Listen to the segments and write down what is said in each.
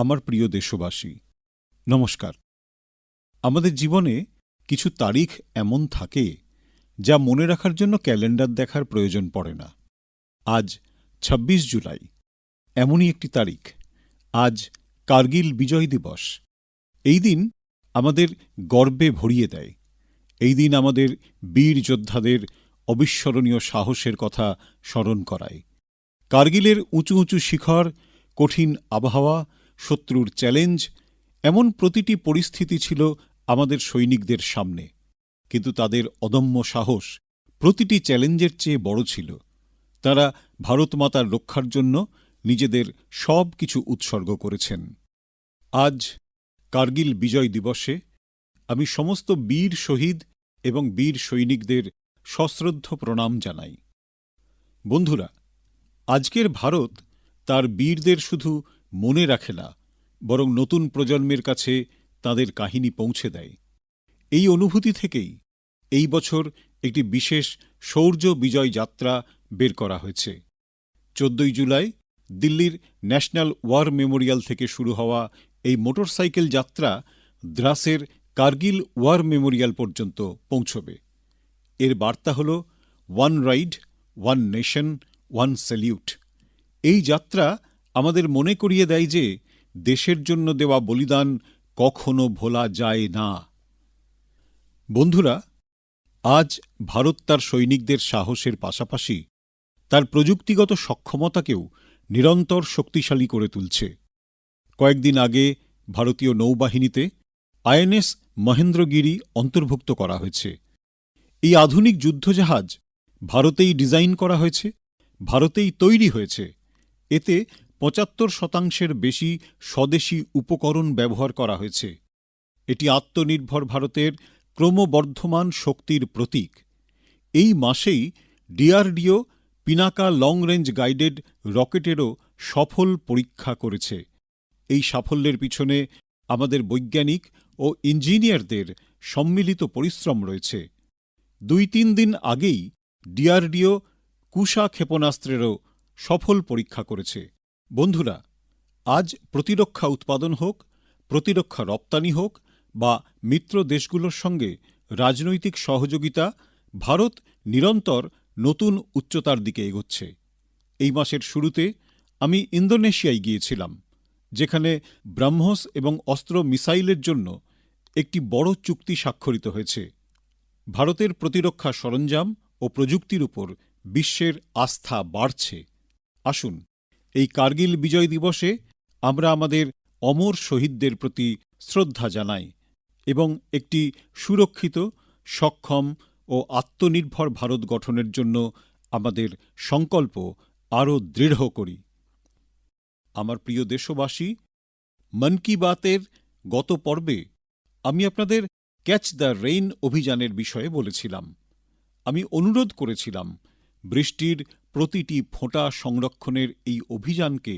আমার প্রিয় দেশবাসী, নমস্কার। আমাদের জীবনে কিছু তারিখ এমন থাকে যা মনে রাখার জন্য ক্যালেন্ডার দেখার প্রয়োজন পড়ে না। আজ ২৬ জুলাই, এমনই একটি তারিখ। আজ কার্গিল বিজয় দিবস। এই দিন আমাদের গর্বে ভরিয়ে দেয়। এই দিন আমাদের বীর যোদ্ধাদের অবিস্মরণীয় সাহসের কথা স্মরণ করায়। কার্গিলের উঁচু উঁচু শিখর, কঠিন আবহাওয়া, শত্রুর চ্যালেঞ্জ, এমন প্রতিটি পরিস্থিতি ছিল আমাদের সৈনিকদের সামনে। কিন্তু তাদের অদম্য সাহস প্রতিটি চ্যালেঞ্জের চেয়ে বড় ছিল। তারা ভারতমাতার রক্ষার জন্য নিজেদের সব কিছু উৎসর্গ করেছেন। আজ কার্গিল বিজয় দিবসে আমি সমস্ত বীর শহীদ এবং বীর সৈনিকদের সশ্রদ্ধ প্রণাম জানাই। বন্ধুরা, আজকের ভারত তার বীরদের শুধু মনে রাখে না, বরং নতুন প্রজন্মের কাছে তাদের কাহিনী পৌঁছে দেয়। এই অনুভূতি থেকেই এই বছর একটি বিশেষ শৌর্য বিজয় যাত্রা বের করা হয়েছে। ১৪ জুলাই দিল্লির ন্যাশনাল ওয়ার মেমোরিয়াল থেকে শুরু হওয়া এই মোটরসাইকেল যাত্রা দ্রাসের কার্গিল ওয়ার মেমোরিয়াল পর্যন্ত পৌঁছবে। এর বার্তা হল one ride, one nation, one salute. এই যাত্রা আমাদের মনে করিয়ে দেয় যে দেশের জন্য দেওয়া বলিদান কখনো ভোলা যায় না। বন্ধুরা, আজ ভারত তার সৈনিকদের সাহসের পাশাপাশি তার প্রযুক্তিগত সক্ষমতাকেও নিরন্তর শক্তিশালী করে তুলছে। কয়েকদিন আগে ভারতীয় নৌবাহিনীতে আইএনএস মহেন্দ্রগিরি অন্তর্ভুক্ত করা হয়েছে। এই আধুনিক যুদ্ধজাহাজ ভারতেই ডিজাইন করা হয়েছে, ভারতেই তৈরি হয়েছে। এতে ৭৫% বেশি স্বদেশি উপকরণ ব্যবহার করা হয়েছে। এটি আত্মনির্ভর ভারতের ক্রমবর্ধমান শক্তির প্রতীক। এই মাসেই DRDO Pinaka long range guided রকেটেরও সফল পরীক্ষা করেছে। এই সাফল্যের পিছনে আমাদের বৈজ্ঞানিক ও ইঞ্জিনিয়ারদের সম্মিলিত পরিশ্রম রয়েছে। ২-৩ দিন আগেই ডিআরডিও কুশা ক্ষেপণাস্ত্রেরও সফল পরীক্ষা করেছে। বন্ধুরা, আজ প্রতিরক্ষা উৎপাদন হোক, প্রতিরক্ষা রপ্তানি হোক বা মিত্র দেশগুলোর সঙ্গে রাজনৈতিক সহযোগিতা, ভারত নিরন্তর নতুন উচ্চতার দিকে এগোচ্ছে। এই মাসের শুরুতে আমি ইন্দোনেশিয়ায় গিয়েছিলাম, যেখানে ব্রাহ্মস এবং অস্ত্র মিসাইলের জন্য একটি বড় চুক্তি স্বাক্ষরিত হয়েছে। ভারতের প্রতিরক্ষা সরঞ্জাম ও প্রযুক্তির উপর বিশ্বের আস্থা বাড়ছে। আসুন, এই কার্গিল বিজয় দিবসে আমরা আমাদের অমর শহীদদের প্রতি শ্রদ্ধা জানাই এবং একটি সুরক্ষিত, সক্ষম ও আত্মনির্ভর ভারত গঠনের জন্য আমাদের সংকল্প আরও দৃঢ় করি। আমার প্রিয় দেশবাসী, মন কি বাতের গত পর্বে আমি আপনাদের ক্যাচ দ্য রেইন অভিযানের বিষয়ে বলেছিলাম। আমি অনুরোধ করেছিলাম বৃষ্টির প্রতিটি ফোঁটা সংরক্ষণের এই অভিযানকে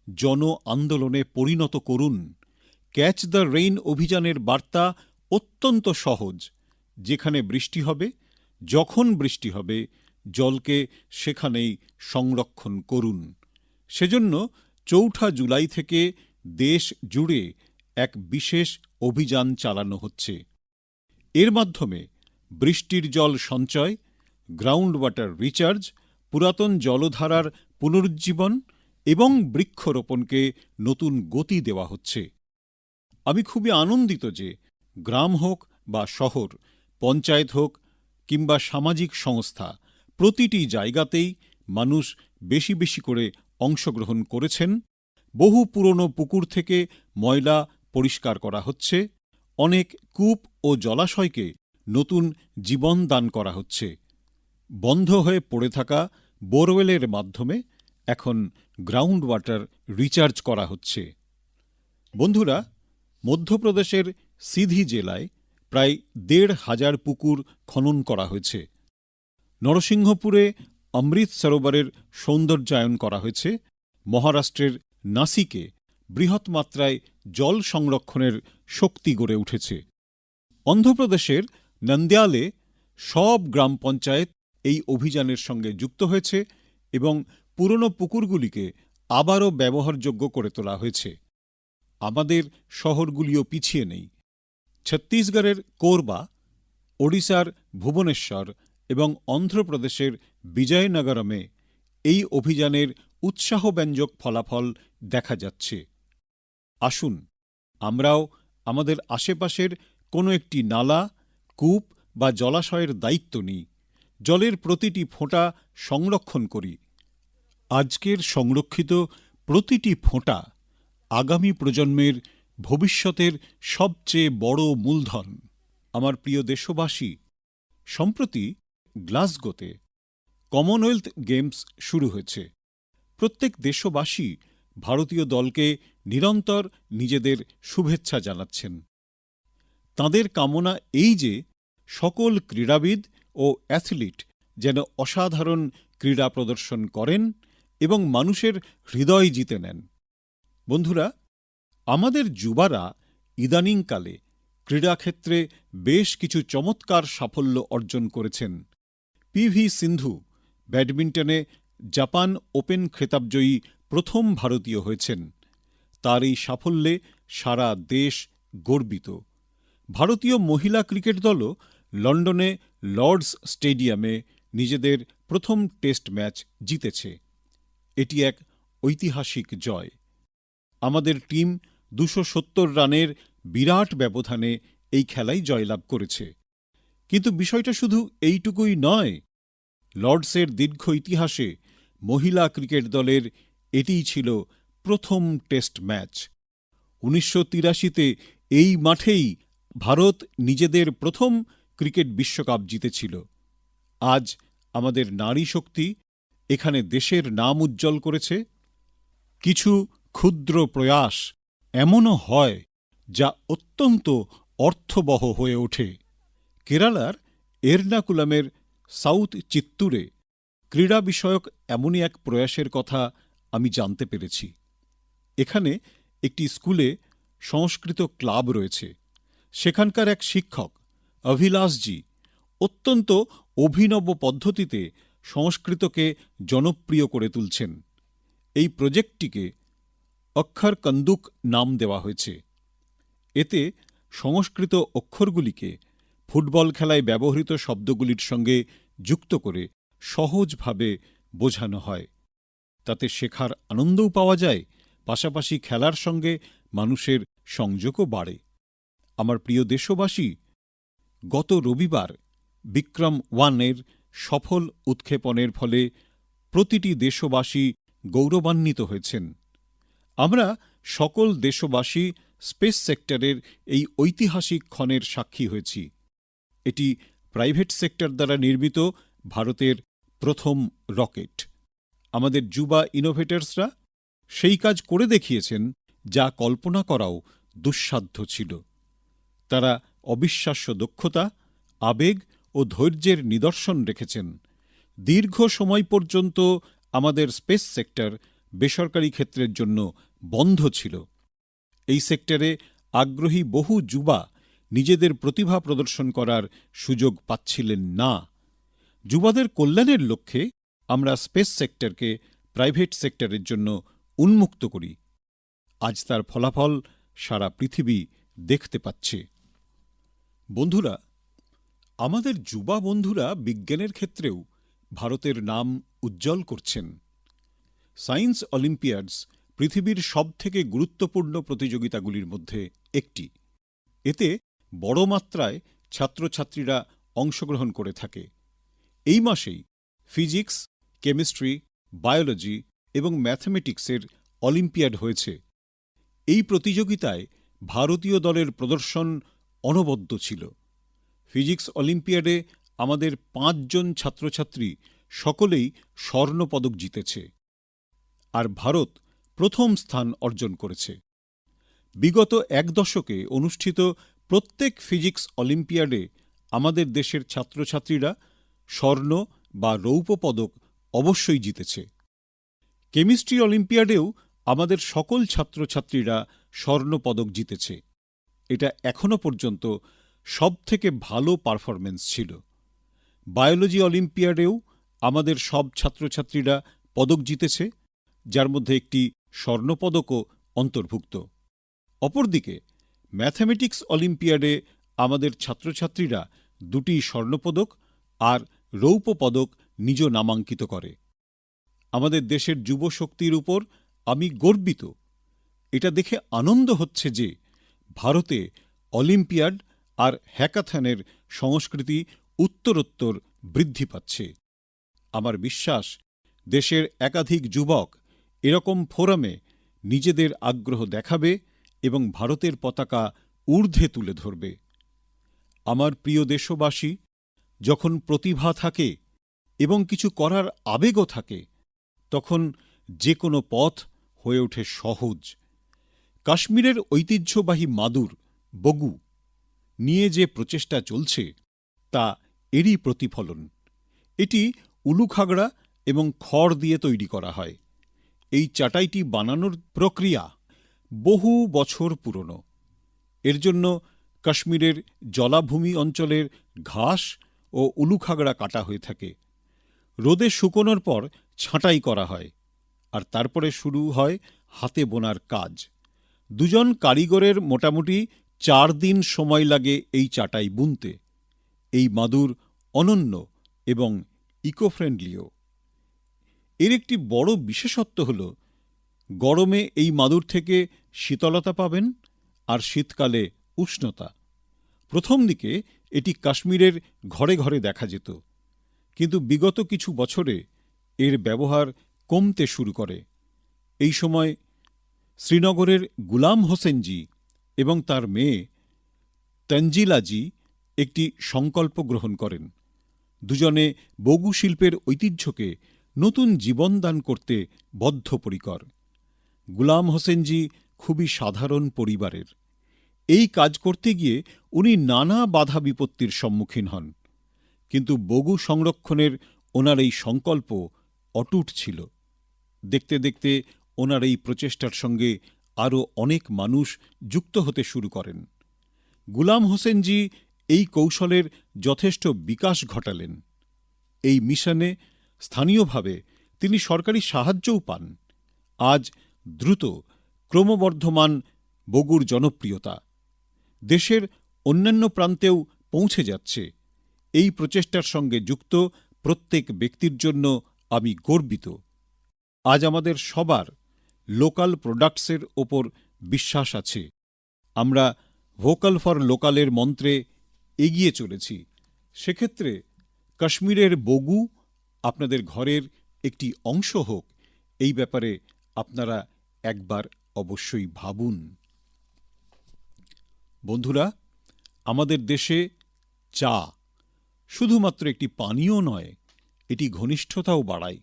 জন আন্দোলনে পরিণত করুন। ক্যাচ দ্য রেইন অভিযানের বার্তা অত্যন্ত সহজ। যেখানে বৃষ্টি হবে, যখন বৃষ্টি হবে, জলকে সেখানেই সংরক্ষণ করুন। সেজন্য ৪ জুলাই থেকে দেশ জুড়ে এক বিশেষ অভিযান চালানো হচ্ছে। এর মাধ্যমে বৃষ্টির জল সঞ্চয়, গ্রাউন্ড ওয়াটার রিচার্জ, পুরাতন জলধারার পুনরুজ্জীবন এবং বৃক্ষরোপণকে নতুন গতি দেওয়া হচ্ছে। আমি খুবই আনন্দিত যে গ্রাম হোক বা শহর, পঞ্চায়েত হোক কিংবা সামাজিক সংস্থা, প্রতিটি জায়গাতেই মানুষ বেশি বেশি করে অংশগ্রহণ করেছেন। বহু পুরনো পুকুর থেকে ময়লা পরিষ্কার করা হচ্ছে। অনেক কূপ ও জলাশয়কে নতুন জীবন দান করা হচ্ছে। বন্ধ হয়ে পড়ে থাকা বোরওয়েলের মাধ্যমে এখন গ্রাউন্ড ওয়াটার রিচার্জ করা হচ্ছে। বন্ধুরা, মধ্যপ্রদেশের সিধি জেলায় প্রায় ১৫০০ পুকুর খনন করা হয়েছে। নরসিংহপুরে অমৃত সরোবরের সৌন্দর্যায়ন করা হয়েছে। মহারাষ্ট্রের নাসিকে বৃহৎ মাত্রায় জল সংরক্ষণের শক্তি গড়ে উঠেছে। অন্ধ্রপ্রদেশের নন্দ্যালে সব গ্রাম পঞ্চায়েত এই অভিযানের সঙ্গে যুক্ত হয়েছে এবং পুরনো পুকুরগুলিকে আবারও ব্যবহারযোগ্য করে তোলা হয়েছে। আমাদের শহরগুলিও পিছিয়ে নেই। ছত্তিশগড়ের কোরবা, ওড়িশার ভুবনেশ্বর এবং অন্ধ্রপ্রদেশের বিজয়নগরমে এই অভিযানের উৎসাহব্যঞ্জক ফলাফল দেখা যাচ্ছে। আসুন আমরাও আমাদের আশেপাশের কোনো একটি নালা, কূপ বা জলাশয়ের দায়িত্ব নিই, জলের প্রতিটি ফোঁটা সংরক্ষণ করি। আজকের সংরক্ষিত প্রতিটি ফোঁটা আগামী প্রজন্মের ভবিষ্যতের সবচেয়ে বড় মূলধন। আমার প্রিয় দেশবাসী, সম্প্রতি গ্লাসগোতে কমনওয়েলথ গেমস শুরু হয়েছে। প্রত্যেক দেশবাসী ভারতীয় দলকে নিরন্তর নিজেদের শুভেচ্ছা জানাচ্ছেন। তাঁদের কামনা এই যে সকল ক্রীড়াবিদ ও অ্যাথলিট যেন অসাধারণ ক্রীড়া প্রদর্শন করেন এবং মানুষের হৃদয় জিতে নেন। বন্ধুরা, আমাদের যুবারা ইদানিংকালে ক্রীড়াক্ষেত্রে বেশ কিছু চমৎকার সাফল্য অর্জন করেছেন। পিভি সিন্ধু ব্যাডমিন্টনে জাপান ওপেন খেতাবজয়ী প্রথম ভারতীয় হয়েছেন। তার এই সাফল্যে সারা দেশ গর্বিত। ভারতীয় মহিলা ক্রিকেট দলও লন্ডনে লর্ডস স্টেডিয়ামে নিজেদের প্রথম টেস্ট ম্যাচ জিতেছে। এটি এক ঐতিহাসিক জয়। আমাদের টিম ২৭০ রানের বিরাট ব্যবধানে এই খেলায় জয়লাভ করেছে। কিন্তু বিষয়টা শুধু এইটুকুই নয়। লর্ডসের দীর্ঘ ইতিহাসে মহিলা ক্রিকেট দলের এটিই ছিল প্রথম টেস্ট ম্যাচ। ১৯৮৩-তে এই মাঠেই ভারত নিজেদের প্রথম ক্রিকেট বিশ্বকাপ জিতেছিল। আজ আমাদের নারী শক্তি এখানে দেশের নাম উজ্জ্বল করেছে। কিছু ক্ষুদ্র প্রয়াস এমনও হয় যা অত্যন্ত অর্থবহ হয়ে ওঠে। কেরালার এর্নাকুলামের সাউথ চিত্তুরে ক্রীড়া বিষয়ক এমনই এক প্রয়াসের কথা আমি জানতে পেরেছি। এখানে একটি স্কুলে সংস্কৃত ক্লাব রয়েছে। সেখানকার এক শিক্ষক অভিলাষজি অত্যন্ত অভিনব পদ্ধতিতে সংস্কৃতকে জনপ্রিয় করে তুলছেন। এই প্রজেক্টটিকে অক্ষর কন্দুক নাম দেওয়া হয়েছে। এতে সংস্কৃত অক্ষরগুলিকে ফুটবল খেলায় ব্যবহৃত শব্দগুলির সঙ্গে যুক্ত করে সহজভাবে বোঝানো হয়। তাতে শেখার আনন্দও পাওয়া যায়, পাশাপাশি খেলার সঙ্গে মানুষের সংযোগও বাড়ে। আমার প্রিয় দেশবাসী, গত রবিবার বিক্রম-1-এর সফল উৎক্ষেপণের ফলে প্রতিটি দেশবাসী গৌরবান্বিত হয়েছেন। আমরা সকল দেশবাসী স্পেস সেক্টরের এই ঐতিহাসিক ক্ষণের সাক্ষী হয়েছি। এটি প্রাইভেট সেক্টর দ্বারা নির্মিত ভারতের প্রথম রকেট। আমাদের যুবা ইনোভেটরসরা সেই কাজ করে দেখিয়েছেন যা কল্পনা করাও দুঃসাধ্য ছিল। তারা অবিশ্বাস্য দক্ষতা, আবেগ ও ধৈর্যের নিদর্শন রেখেছেন। দীর্ঘ সময় পর্যন্ত আমাদের স্পেস সেক্টর বেসরকারি ক্ষেত্রের জন্য বন্ধ ছিল। এই সেক্টরে আগ্রহী বহু যুবা নিজেদের প্রতিভা প্রদর্শন করার সুযোগ পাচ্ছিলেন না। যুবাদের কল্যাণের লক্ষ্যে আমরা স্পেস সেক্টরকে প্রাইভেট সেক্টরের জন্য উন্মুক্ত করি। আজ তার ফলাফল সারা পৃথিবী দেখতে পাচ্ছে। বন্ধুরা, আমাদের যুবা বন্ধুরা বিজ্ঞানের ক্ষেত্রেও ভারতের নাম উজ্জ্বল করছেন। সায়েন্স অলিম্পিয়াডস পৃথিবীর সবথেকে গুরুত্বপূর্ণ প্রতিযোগিতাগুলির মধ্যে একটি। এতে বড় মাত্রায় ছাত্রছাত্রীরা অংশগ্রহণ করে থাকে। এই মাসেই ফিজিক্স, কেমিস্ট্রি, বায়োলজি এবং ম্যাথমেটিক্সের অলিম্পিয়াড হয়েছে। এই প্রতিযোগিতায় ভারতীয় দলের প্রদর্শন অনবদ্য ছিল। ফিজিক্স অলিম্পিয়াডে আমাদের ৫ জন ছাত্রছাত্রী সকলেই স্বর্ণপদক জিতেছে, আর ভারত প্রথম স্থান অর্জন করেছে। বিগত এক দশকে অনুষ্ঠিত প্রত্যেক ফিজিক্স অলিম্পিয়াডে আমাদের দেশের ছাত্রছাত্রীরা স্বর্ণ বা রৌপ্য পদক অবশ্যই জিতেছে। কেমিস্ট্রি অলিম্পিয়াডেও আমাদের সকল ছাত্রছাত্রীরা স্বর্ণপদক জিতেছে। এটা এখনো পর্যন্ত সবথেকে ভালো পারফরমেন্স ছিল। বায়োলজি অলিম্পিয়াডেও আমাদের সব ছাত্রছাত্রীরা পদক জিতেছে, যার মধ্যে একটি স্বর্ণপদকও অন্তর্ভুক্ত। অপরদিকে ম্যাথমেটিক্স অলিম্পিয়াডে আমাদের ছাত্রছাত্রীরা 2টি স্বর্ণপদক আর রৌপ্য পদক নিজ নামাঙ্কিত করে। আমাদের দেশের যুবশক্তির উপর আমি গর্বিত। এটা দেখে আনন্দ হচ্ছে যে ভারতে অলিম্পিয়াড আর হ্যাকাথনের সংস্কৃতি উত্তরোত্তর বৃদ্ধি পাচ্ছে। আমার বিশ্বাস দেশের একাধিক যুবক এরকম ফোরামে নিজেদের আগ্রহ দেখাবে এবং ভারতের পতাকা ঊর্ধ্বে তুলে ধরবে। আমার প্রিয় দেশবাসী, যখন প্রতিভা থাকে এবং কিছু করার আবেগও থাকে, তখন যে কোনো পথ হয়ে ওঠে সহজ। কাশ্মীরের ঐতিহ্যবাহী মাদুর বগু নিয়ে যে প্রচেষ্টা চলছে তা এরই প্রতিফলন। এটি উলুখাগড়া এবং খড় দিয়ে তৈরি করা হয়। এই চাটাইটি বানানোর প্রক্রিয়া বহু বছর পুরনো। এর জন্য কাশ্মীরের জলাভূমি অঞ্চলের ঘাস ও উলুখাগড়া কাটা হয়ে থাকে। রোদে শুকোনোর পর ছাঁটাই করা হয়, আর তারপরে শুরু হয় হাতে বোনার কাজ। 2জন কারিগরের মোটামুটি 4 দিন সময় লাগে এই চাটাই বুনতে। এই মাদুর অনন্য এবং ইকো-ফ্রেন্ডলিও। এর একটি বড় বিশেষত্ব হল গরমে এই মাদুর থেকে শীতলতা পাবেন আর শীতকালে উষ্ণতা। প্রথম দিকে এটি কাশ্মীরের ঘরে ঘরে দেখা যেত, কিন্তু বিগত কিছু বছরে এর ব্যবহার কমতে শুরু করে। এই সময় শ্রীনগরের গুলাম হোসেনজি এবং তার মেয়ে তঞ্জিলাজি একটি সংকল্প গ্রহণ করেন। দুজনে বগু শিল্পের ঐতিহ্যকে নতুন জীবনদান করতে বদ্ধপরিকর। গুলাম হোসেনজি খুবই সাধারণ পরিবারের। এই কাজ করতে গিয়ে উনি নানা বাধা বিপত্তির সম্মুখীন হন, কিন্তু বগু সংরক্ষণের ওনার এই সংকল্প অটুট ছিল। দেখতে দেখতে ওনার এই প্রচেষ্টার সঙ্গে আরও অনেক মানুষ যুক্ত হতে শুরু করেন। গুলাম হোসেনজি এই কৌশলের যথেষ্ট বিকাশ ঘটালেন। এই মিশনে স্থানীয়ভাবে তিনি সরকারি সাহায্যও পান। আজ দ্রুত ক্রমবর্ধমান বগুর জনপ্রিয়তা দেশের অন্যান্য প্রান্তেও পৌঁছে যাচ্ছে। এই প্রচেষ্টার সঙ্গে যুক্ত প্রত্যেক ব্যক্তির জন্য আমি গর্বিত। আজ আমাদের সবার লোকাল প্রোডাক্টসের ওপর বিশ্বাস আছে। আমরা ভোকাল ফর লোকালের মন্ত্রে এগিয়ে চলেছি। সেক্ষেত্রে কাশ্মীরের বগু আপনাদের ঘরের একটি অংশ হোক, এই ব্যাপারে আপনারা একবার অবশ্যই ভাবুন। বন্ধুরা, আমাদের দেশে চা শুধুমাত্র একটি পানীয় নয়, এটি ঘনিষ্ঠতাও বাড়ায়।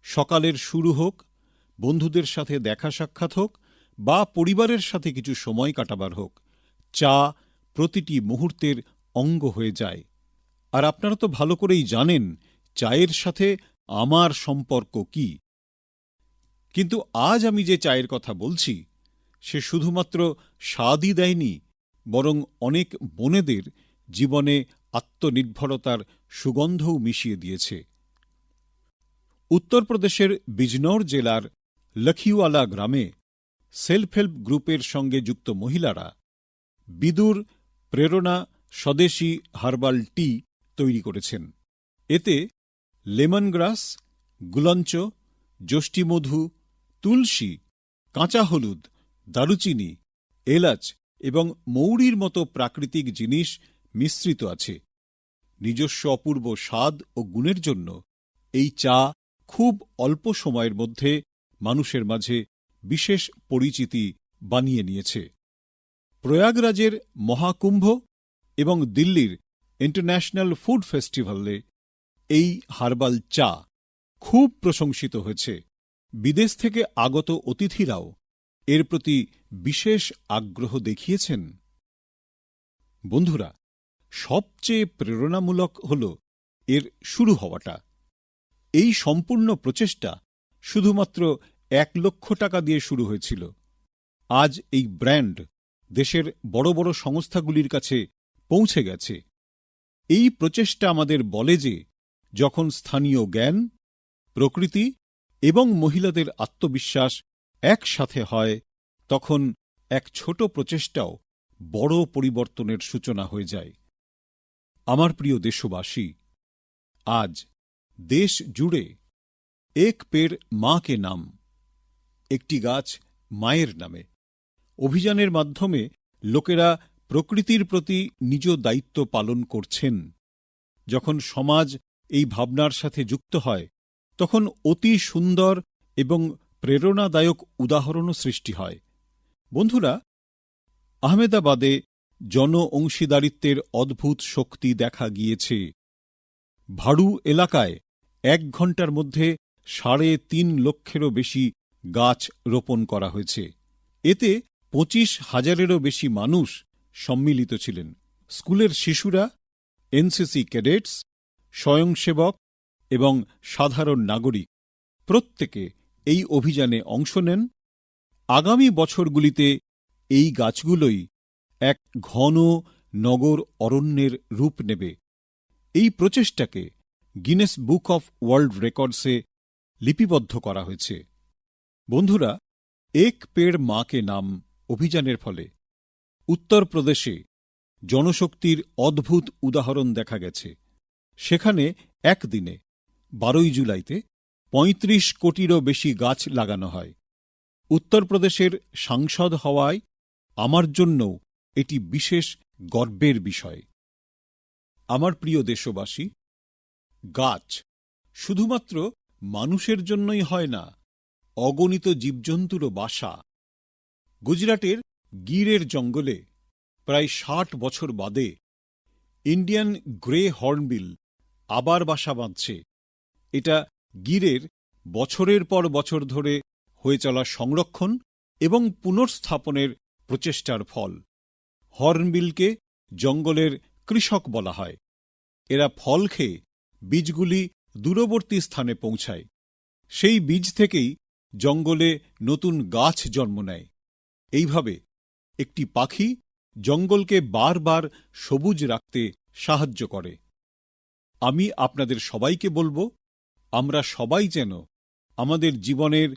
সকালের শুরু হোক, বন্ধুদের সাথে দেখা সাক্ষাৎ হোক, বা পরিবারের সাথে কিছু সময় কাটাবার হোক, চা প্রতিটি মুহূর্তের অঙ্গ হয়ে যায়। আর আপনারা তো ভালো করেই জানেন চায়ের সাথে আমার সম্পর্ক কি। কিন্তু আজ আমি যে চায়ের কথা বলছি সে শুধুমাত্র স্বাদই দেয়নি, বরং অনেক বোনেদের জীবনে আত্মনির্ভরতার সুগন্ধও মিশিয়ে দিয়েছে। উত্তরপ্রদেশের বিজনৌর জেলার লখিওয়ালা গ্রামে সেলফ হেল্প গ্রুপের সঙ্গে যুক্ত মহিলারা বিদুর প্রেরণা স্বদেশী হার্বাল টি তৈরি করেছেন। এতে লেমন গ্রাস, গুলঞ্চ, যষ্টিমধু, তুলসী, কাঁচা হলুদ, দারুচিনি, এলাচ এবং মৌরির মতো প্রাকৃতিক জিনিস মিশ্রিত আছে। নিজস্ব অপূর্ব স্বাদ ও গুণের জন্য এই চা খুব অল্প সময়ের মধ্যে মানুষের মাঝে বিশেষ পরিচিতি বানিয়ে নিয়েছে। প্রয়াগরাজের মহাকুম্ভ এবং দিল্লির ইন্টারন্যাশনাল ফুড ফেস্টিভ্যালে এই হার্বাল চা খুব প্রশংসিত হয়েছে। বিদেশ থেকে আগত অতিথিরাও এর প্রতি বিশেষ আগ্রহ দেখিয়েছেন। বন্ধুরা, সবচেয়ে প্রেরণামূলক হল এর শুরু হওয়াটা। এই সম্পূর্ণ প্রচেষ্টা শুধুমাত্র 1 লক্ষ টাকা দিয়ে শুরু হয়েছিল। আজ এই ব্র্যান্ড দেশের বড় বড় সংস্থাগুলির কাছে পৌঁছে গেছে। এই প্রচেষ্টা আমাদের বলে যে যখন স্থানীয় জ্ঞান, প্রকৃতি এবং মহিলাদের আত্মবিশ্বাস একসাথে হয়, তখন এক ছোট প্রচেষ্টাও বড় পরিবর্তনের সূচনা হয়ে যায়। আমার প্রিয় দেশবাসী, আজ দেশ জুড়ে এক পেড় মা কে নাম, একটি গাছ মায়ের নামে অভিযানের মাধ্যমে লোকেরা প্রকৃতির প্রতি নিজ দায়িত্ব পালন করছেন। যখন সমাজ এই ভাবনার সাথে যুক্ত হয়, তখন অতি সুন্দর এবং প্রেরণাদায়ক উদাহরণও সৃষ্টি হয়। বন্ধুরা, আহমেদাবাদে জন অংশীদারিত্বের অদ্ভুত শক্তি দেখা গিয়েছে। ভাড়ু এলাকায় 1 ঘণ্টার মধ্যে 3.5 লক্ষেরও বেশি গাছ রোপণ করা হয়েছে। এতে 25,000-এরও বেশি মানুষ সম্মিলিত ছিলেন। স্কুলের শিশুরা, এনসিসি ক্যাডেটস, স্বয়ংসেবক এবং সাধারণ নাগরিক প্রত্যেকে এই অভিযানে অংশ নেন। আগামী বছরগুলিতে এই গাছগুলোই এক ঘন নগর অরণ্যের রূপ নেবে। এই প্রচেষ্টাকে গিনেস বুক অফ ওয়ার্ল্ড রেকর্ডসে লিপিবদ্ধ করা হয়েছে। বন্ধুরা, এক পেড় মা কে নাম অভিযানের ফলে উত্তরপ্রদেশে জনশক্তির অদ্ভুত উদাহরণ দেখা গেছে। সেখানে একদিনে 12 জুলাইতে 35 কোটিরও বেশি গাছ লাগানো হয়। উত্তরপ্রদেশের সাংসদ হওয়ায় আমার জন্যও এটি বিশেষ গর্বের বিষয়। আমার প্রিয় দেশবাসী, গাছ শুধুমাত্র মানুষের জন্যই হয় না, অগণিত জীবজন্তুরও বাসা। গুজরাটের গিরের জঙ্গলে প্রায় 60 বছর বাদে ইন্ডিয়ান গ্রে হর্নবিল আবার বাসা বাঁধছে। এটা গিরের বছরের পর বছর ধরে হয়ে চলা সংরক্ষণ এবং পুনর্স্থাপনের প্রচেষ্টার ফল। হর্নবিলকে জঙ্গলের কৃষক বলা হয়। এরা ফল খেয়ে বীজগুলি দূরবর্তী স্থানে পৌঁছায়। সেই বীজ থেকেই জঙ্গলে নতুন গাছ জন্ম নেয়। এইভাবে একটি পাখি জঙ্গলকে বারবার সবুজ রাখতে সাহায্য করে। আমি আপনাদের সবাইকে বলবো, আমরা সবাই যেন আমাদের জীবনের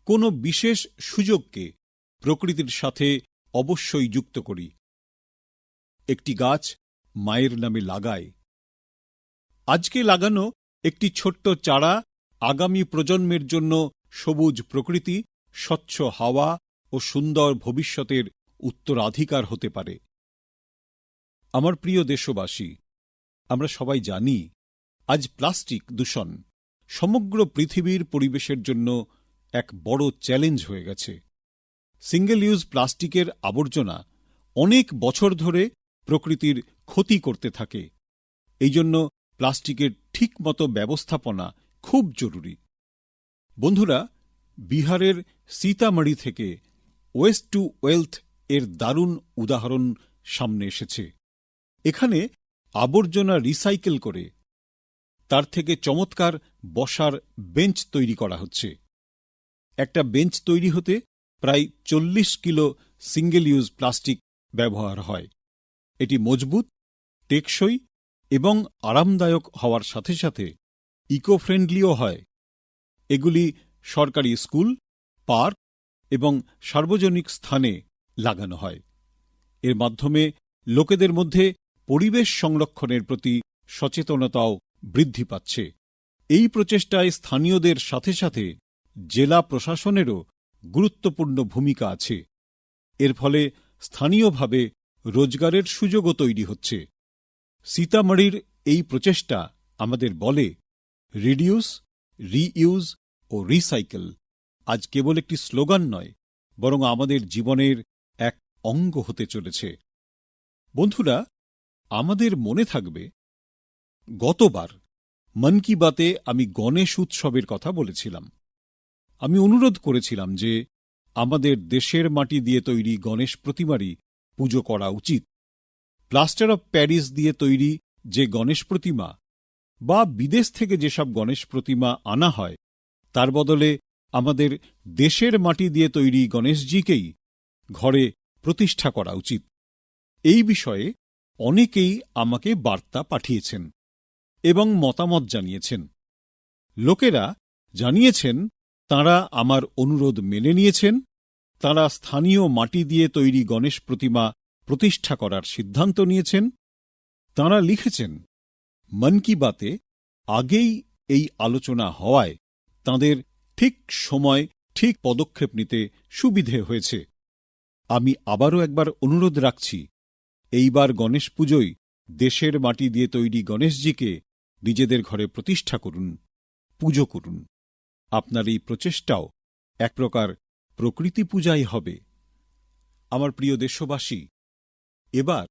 কোনো বিশেষ সুযোগকে প্রকৃতির সাথে অবশ্যই যুক্ত করি। একটি গাছ মায়ের নামে লাগাই। আজকে লাগানো একটি ছোট্ট চারা আগামী প্রজন্মের জন্য সবুজ প্রকৃতি, স্বচ্ছ হাওয়া ও সুন্দর ভবিষ্যতের উত্তরাধিকার হতে পারে। আমার প্রিয় দেশবাসী, আমরা সবাই জানি আজ প্লাস্টিক দূষণ সমগ্র পৃথিবীর পরিবেশের জন্য এক বড় চ্যালেঞ্জ হয়ে গেছে। সিঙ্গেল ইউজ প্লাস্টিকের আবর্জনা অনেক বছর ধরে প্রকৃতির ক্ষতি করতে থাকে। এই জন্য প্লাস্টিকের ঠিকমতো ব্যবস্থাপনা খুব জরুরি। বন্ধুরা, বিহারের সীতামাড়ি থেকে ওয়েস্ট টু ওয়েলথ এর দারুণ উদাহরণ সামনে এসেছে। এখানে আবর্জনা রিসাইকেল করে তার থেকে চমৎকার বসার বেঞ্চ তৈরি করা হচ্ছে। একটা বেঞ্চ তৈরি হতে প্রায় 40 কিলো সিঙ্গেল ইউজ প্লাস্টিক ব্যবহার হয়। এটি মজবুত, টেকসই এবং আরামদায়ক হওয়ার সাথে সাথে ইকো ফ্রেন্ডলিও হয়। এগুলি সরকারি স্কুল, পার্ক এবং সার্বজনিক স্থানে লাগানো হয়। এর মাধ্যমে লোকেদের মধ্যে পরিবেশ সংরক্ষণের প্রতি সচেতনতাও বৃদ্ধি পাচ্ছে। এই প্রচেষ্টায় স্থানীয়দের সাথে সাথে জেলা প্রশাসনেরও গুরুত্বপূর্ণ ভূমিকা আছে। এর ফলে স্থানীয়ভাবে রোজগারের সুযোগও তৈরি হচ্ছে। সীতামাড়ির এই প্রচেষ্টা আমাদের বলে, রিডিউস, রিইউজ ও রিসাইকেল আজ কেবল একটি স্লোগান নয়, বরং আমাদের জীবনের এক অঙ্গ হতে চলেছে। বন্ধুরা, আমাদের মনে থাকবে, গতবার মন কি বাতে আমি গণেশ উৎসবের কথা বলেছিলাম। আমি অনুরোধ করেছিলাম যে আমাদের দেশের মাটি দিয়ে তৈরি গণেশ প্রতিমারই পুজো করা উচিত। প্লাস্টার অব প্যারিস দিয়ে তৈরি যে গণেশ প্রতিমা বা বিদেশ থেকে যেসব গণেশ প্রতিমা আনা হয়, তার বদলে আমাদের দেশের মাটি দিয়ে তৈরি গণেশজিকেই ঘরে প্রতিষ্ঠা করা উচিত। এই বিষয়ে অনেকেই আমাকে বার্তা পাঠিয়েছেন এবং মতামত জানিয়েছেন। লোকেরা জানিয়েছেন তাঁরা আমার অনুরোধ মেনে নিয়েছেন তাঁরা স্থানীয় মাটি দিয়ে তৈরি গণেশ প্রতিমা প্রতিষ্ঠা করার সিদ্ধান্ত নিয়েছেন। তাঁরা লিখেছেন, মন কি বাতে আগেই এই আলোচনা হওয়ায় তাঁদের ঠিক সময় ঠিক পদক্ষেপ নিতে সুবিধে হয়েছে। আমি আবারও একবার অনুরোধ রাখছি, এইবার গণেশ পুজোয় দেশের মাটি দিয়ে তৈরি গণেশজিকে নিজেদের ঘরে প্রতিষ্ঠা করুন, পুজো করুন। আপনার এই প্রচেষ্টাও এক প্রকার প্রকৃতি পূজাই হবে। আমার প্রিয় দেশবাসী, এবার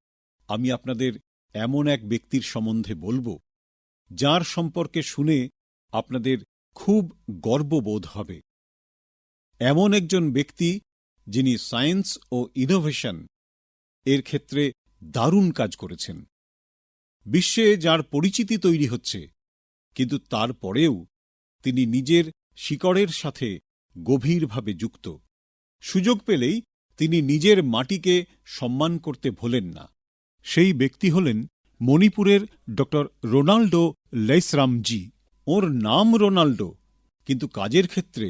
আমি আপনাদের এমন এক ব্যক্তির সম্বন্ধে বলবো, যার সম্পর্কে শুনে আপনাদের খুব গর্ববোধ হবে। এমন একজন ব্যক্তি যিনি সায়েন্স ও ইনোভেশন এর ক্ষেত্রে দারুণ কাজ করেছেন। বিশ্বে যার পরিচিতি তৈরি হচ্ছে, কিন্তু তারপরেও তিনি নিজের শিকড়ের সাথে গভীরভাবে যুক্ত। সুযোগ পেলেই তিনি নিজের মাটিকে সম্মান করতে ভোলেন না। সেই ব্যক্তি হলেন মণিপুরের ড রোনাল্ডো লেইসরামজি। ওর নাম রোনাল্ডো, কিন্তু কাজের ক্ষেত্রে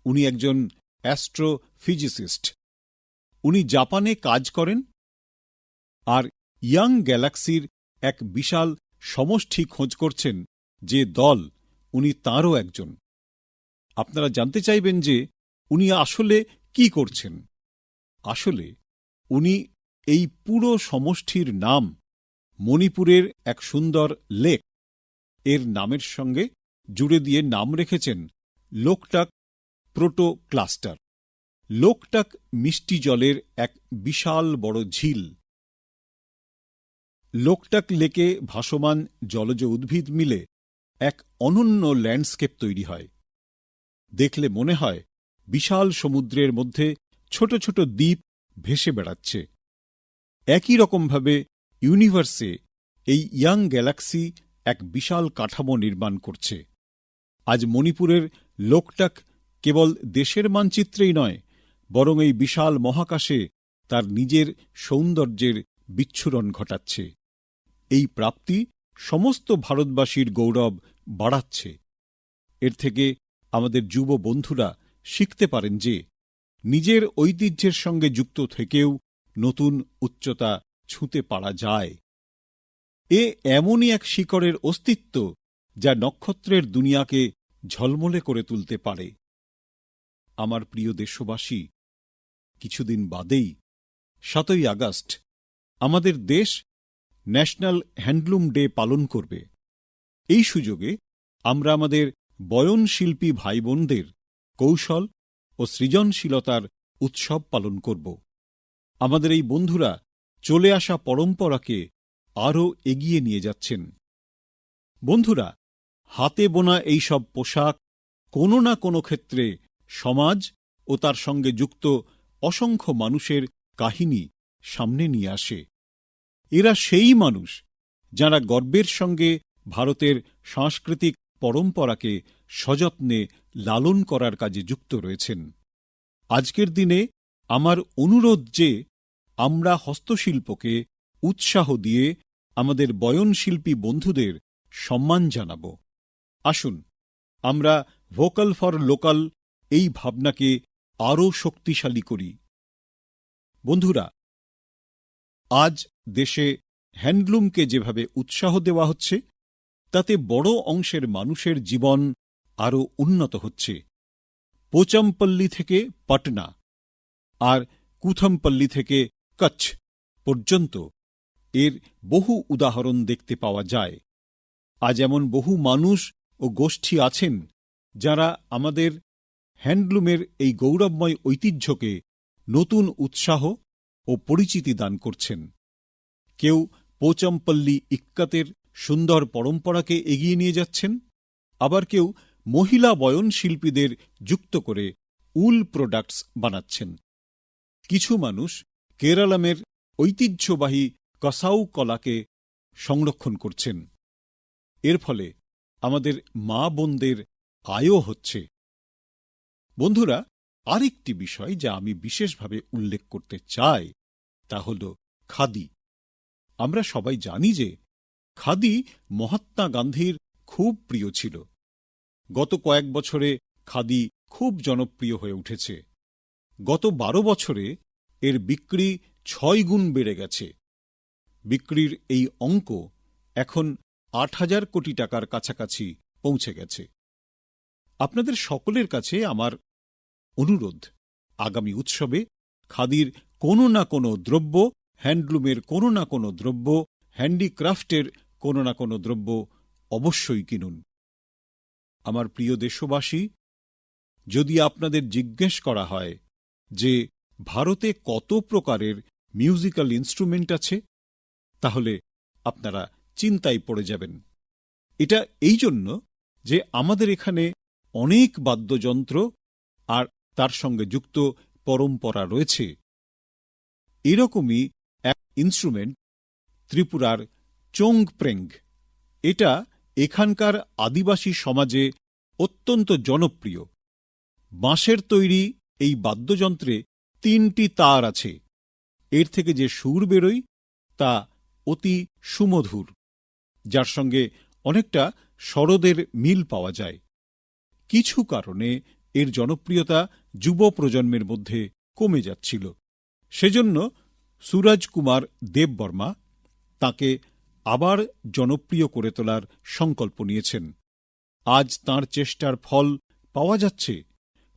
উনি একজন অ্যাস্ট্রোফিজিসিস্ট। উনি জাপানে কাজ করেন আর ইয়াং গ্যালাক্সির এক বিশাল সমষ্টি খোঁজ করছেন, যে দল, উনি তাঁরও একজন। আপনারা জানতে চাইবেন যে উনি আসলে কি করছেন। আসলে উনি এই পুরো সমষ্টির নাম মণিপুরের এক সুন্দর লেক এর নামের সঙ্গে জুড়ে দিয়ে নাম রেখেছেন লোকটাক প্রোটো ক্লাস্টার। লোকটাক মিষ্টি জলের এক বিশাল বড় ঝিল। লোকটাক লেকে ভাসমান জলজ উদ্ভিদ মিলে এক অনন্য ল্যান্ডস্কেপ তৈরি হয়। দেখলে মনে হয় বিশাল সমুদ্রের মধ্যে ছোট ছোট দ্বীপ ভেসে বেড়াচ্ছে। একই রকমভাবে ইউনিভার্সে এই ইয়াং গ্যালাক্সি এক বিশাল কাঠামো নির্মাণ করছে। আজ মণিপুরের লোকটাক কেবল দেশের মানচিত্রেই নয়, বরং এই বিশাল মহাকাশে তার নিজের সৌন্দর্যের বিচ্ছুরণ ঘটাচ্ছে। এই প্রাপ্তি সমস্ত ভারতবাসীর গৌরব বাড়াচ্ছে। এর থেকে আমাদের যুব বন্ধুরা শিখতে পারেন যে নিজের ঐতিহ্যের সঙ্গে যুক্ত থেকেও নতুন উচ্চতা ছুঁতে পারা যায়। এ এমনই এক শিকড়ের অস্তিত্ব যা নক্ষত্রের দুনিয়াকে ঝলমলে করে তুলতে পারে। আমার প্রিয় দেশবাসী, কিছুদিন বাদেই ৭ই আগস্ট আমাদের দেশ ন্যাশনাল হ্যান্ডলুম ডে পালন করবে। এই সুযোগে আমরা আমাদের বয়নশিল্পী ভাই বোনদের কৌশল ও সৃজনশীলতার উৎসব পালন করব। আমাদের এই বন্ধুরা চলে আসা পরম্পরাকে আরও এগিয়ে নিয়ে যাচ্ছেন। বন্ধুরা, হাতে বোনা এই সব পোশাক কোনো না কোনো ক্ষেত্রে সমাজ ও তার সঙ্গে যুক্ত অসংখ্য মানুষের কাহিনী সামনে নিয়ে আসে। এরা সেই মানুষ যাঁরা গর্বের সঙ্গে ভারতের সাংস্কৃতিক পরম্পরাকে সযত্নে লালন করার কাজে যুক্ত রয়েছেন। আজকের দিনে আমার অনুরোধ যে আমরা হস্তশিল্পকে উৎসাহ দিয়ে আমাদের বয়নশিল্পী বন্ধুদের সম্মান জানাব। আসুন আমরা ভোকাল ফর লোকাল এই ভাবনাকে আরও শক্তিশালী করি। বন্ধুরা, আজ দেশে হ্যান্ডলুমকে যেভাবে উৎসাহ দেওয়া হচ্ছে, তাতে বড় অংশের মানুষের জীবন আরও উন্নত হচ্ছে। পোচমপল্লী থেকে পাটনা আর কুথমপল্লী থেকে কচ্ছ পর্যন্ত এর বহু উদাহরণ দেখতে পাওয়া যায়। আজ এমন বহু মানুষ ও গোষ্ঠী আছেন যারা আমাদের হ্যান্ডলুমের এই গৌরবময় ঐতিহ্যকে নতুন উৎসাহ ও পরিচিতি দান করছেন। কেউ পোচমপল্লী ইক্কাতের সুন্দর পরম্পরাকে এগিয়ে নিয়ে যাচ্ছেন, আবার কেউ মহিলা বয়নশিল্পীদের যুক্ত করে উল প্রোডাক্টস বানাচ্ছেন। কিছু মানুষ কেরালামের ঐতিহ্যবাহী কসাউ কলাকে সংরক্ষণ করছেন। এর ফলে আমাদের মা বোনদের আয়ও হচ্ছে। বন্ধুরা, আরেকটি বিষয় যা আমি বিশেষভাবে উল্লেখ করতে চাই তা হল খাদি। আমরা সবাই জানি যে খাদি মহাত্মা গান্ধীর খুব প্রিয় ছিল। গত কয়েক বছরে খাদি খুব জনপ্রিয় হয়ে উঠেছে। গত 12 বছরে এর বিক্রি 6 গুণ বেড়ে গেছে। বিক্রির এই অঙ্ক এখন 8,000 কোটি টাকার কাছাকাছি পৌঁছে গেছে। আপনাদের সকলের কাছে আমার অনুরোধ, আগামী উৎসবে খাদির কোনো না কোনো দ্রব্য, হ্যান্ডলুমের কোনো না কোনো দ্রব্য, হ্যান্ডিক্রাফটের কোনো না কোনো দ্রব্য অবশ্যই কিনুন। আমার প্রিয় দেশবাসী, যদি আপনাদের জিজ্ঞেস করা হয় যে ভারতে কত প্রকারের মিউজিক্যাল ইনস্ট্রুমেন্ট আছে, তাহলে আপনারা চিন্তায় পড়ে যাবেন। এটা এই জন্য যে আমাদের এখানে অনেক বাদ্যযন্ত্র আর তার সঙ্গে যুক্ত পরম্পরা রয়েছে। এরকমই এক ইনস্ট্রুমেন্ট ত্রিপুরার চোংপ্রেং। এটা এখানকার আদিবাসী সমাজে অত্যন্ত জনপ্রিয়। বাঁশের তৈরি এই বাদ্যযন্ত্রে 3টি তার আছে। এর থেকে যে সুর বেরোয় তা অতি সুমধুর, যার সঙ্গে অনেকটা সরোদের মিল পাওয়া যায়। কিছু কারণে এর জনপ্রিয়তা যুব প্রজন্মের মধ্যে কমে যাচ্ছিল। সেজন্য সুরজ কুমার দেববর্মা তাকে আবার জনপ্রিয় করে তোলার সংকল্প নিয়েছেন। আজ তাঁর চেষ্টার ফল পাওয়া যাচ্ছে।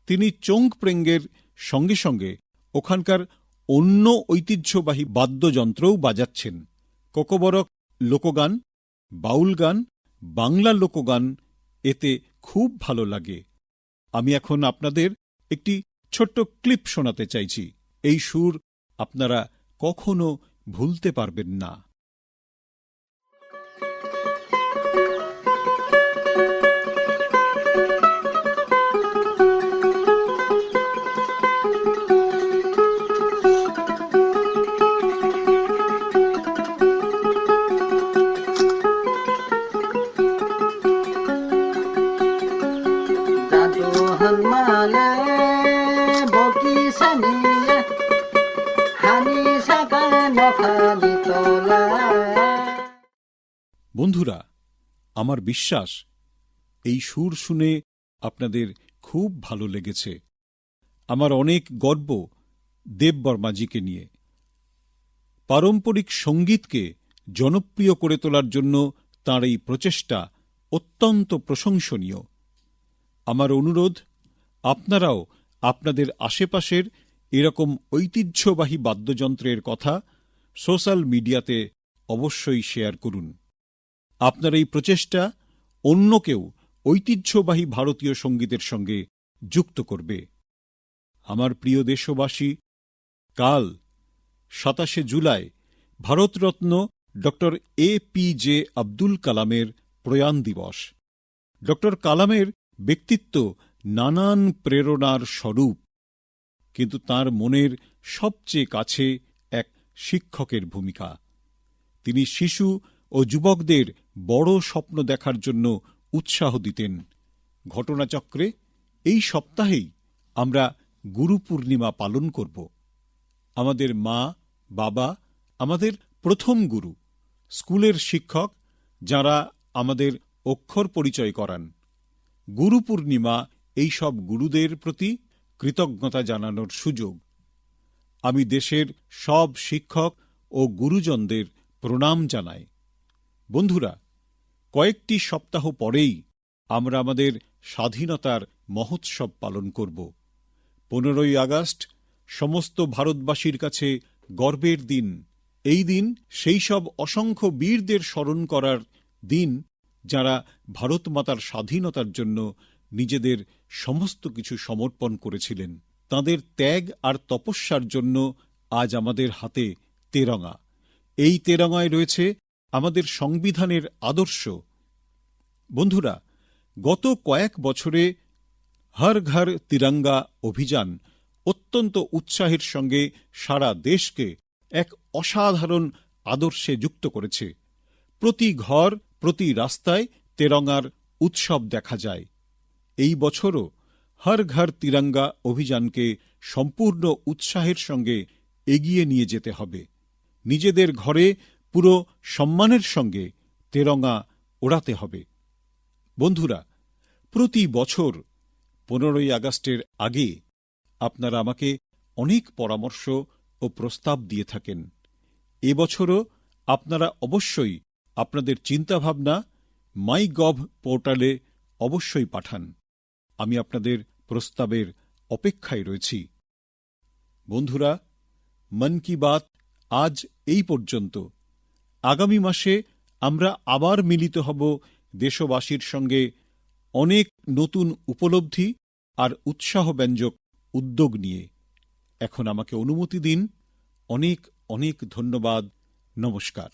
তিনি চোংপ্রেংয়ের সঙ্গে সঙ্গে ওখানকার অন্য ঐতিহ্যবাহী বাদ্যযন্ত্রও বাজাচ্ছেন। কোকবরক লোকগান, বাউল গান, বাংলা লোকগান এতে খুব ভালো লাগে। আমি এখন আপনাদের একটি ছোট্ট ক্লিপ শোনাতে চাইছি। এই সুর আপনারা কখনো ভুলতে পারবেন না। বন্ধুরা, আমার বিশ্বাস এই সুর শুনে আপনাদের খুব ভালো লেগেছে। আমার অনেক গর্ব দেববর্মাজিকে নিয়ে। পারম্পরিক সঙ্গীতকে জনপ্রিয় করে তোলার জন্য তাঁর এই প্রচেষ্টা অত্যন্ত প্রশংসনীয়। আমার অনুরোধ, আপনারাও আপনাদের আশেপাশের এরকম ঐতিহ্যবাহী বাদ্যযন্ত্রের কথা সোশ্যাল মিডিয়াতে অবশ্যই শেয়ার করুন। আপনার এই প্রচেষ্টা অন্যকেও ঐতিহ্যবাহী ভারতীয় সঙ্গীতের সঙ্গে যুক্ত করবে। আমার প্রিয় দেশবাসী, কাল 27 জুলাই ভারতরত্ন ডক্টর APJ আব্দুল কালামের প্রয়াণ দিবস। ডক্টর কালামের ব্যক্তিত্ব নানান প্রেরণার স্বরূপ, কিন্তু তাঁর মনের সবচেয়ে কাছে এক শিক্ষকের ভূমিকা। তিনি শিশু ও যুবকদের বড় স্বপ্ন দেখার জন্য উৎসাহ দিতেন। ঘটনাচক্রে এই সপ্তাহেই আমরা গুরু পূর্ণিমা পালন করব। আমাদের মা, বাবা আমাদের প্রথম গুরু, স্কুলের শিক্ষক যারা আমাদের অক্ষর পরিচয় করান। গুরু পূর্ণিমা এই সব গুরুদের প্রতি কৃতজ্ঞতা জানানোর সুযোগ। আমি দেশের সব শিক্ষক ও গুরুজনদের প্রণাম জানাই। বন্ধুরা, কয়েকটি সপ্তাহ পরেই আমরা আমাদের স্বাধীনতার মহোৎসব পালন করব। 15ই আগস্ট সমস্ত ভারতবাসীর কাছে গর্বের দিন। এই দিন সেই সব অসংখ্য বীরদের স্মরণ করার দিন যারা ভারত মাতার স্বাধীনতার জন্য নিজেদের সমস্ত কিছু সমর্পণ করেছিলেন। তাঁদের ত্যাগ আর তপস্যার জন্য আজ আমাদের হাতে তেরঙা। এই তেরঙায় রয়েছে আমাদের সংবিধানের আদর্শ। বন্ধুরা, গত কয়েক বছরে হর ঘর তিরঙ্গা অভিযান অত্যন্ত উৎসাহের সঙ্গে সারা দেশকে এক অসাধারণ আদর্শে যুক্ত করেছে। প্রতি ঘর, প্রতি রাস্তায় তেরঙ্গার উৎসব দেখা যায়। এই বছরও হর ঘর তিরঙ্গা অভিযানকে সম্পূর্ণ উৎসাহের সঙ্গে এগিয়ে নিয়ে যেতে হবে। নিজেদের ঘরে পুরো সম্মানের সঙ্গে তেরঙ্গা ওড়াতে হবে। বন্ধুরা, প্রতি বছর 15ই আগস্টের আগে আপনারা আমাকে অনেক পরামর্শ ও প্রস্তাব দিয়ে থাকেন। এবছরও আপনারা অবশ্যই আপনাদের চিন্তাভাবনা মাইগভ পোর্টালে অবশ্যই পাঠান। আমি আপনাদের প্রস্তাবের অপেক্ষায় রয়েছি। বন্ধুরা, মন কি বাত আজ এই পর্যন্ত। আগামী মাসে আমরা আবার মিলিত হব দেশবাসীর সঙ্গে অনেক নতুন উপলব্ধি আর উৎসাহব্যঞ্জক উদ্যোগ নিয়ে। এখন আমাকে অনুমতি দিন। অনেক অনেক ধন্যবাদ। নমস্কার।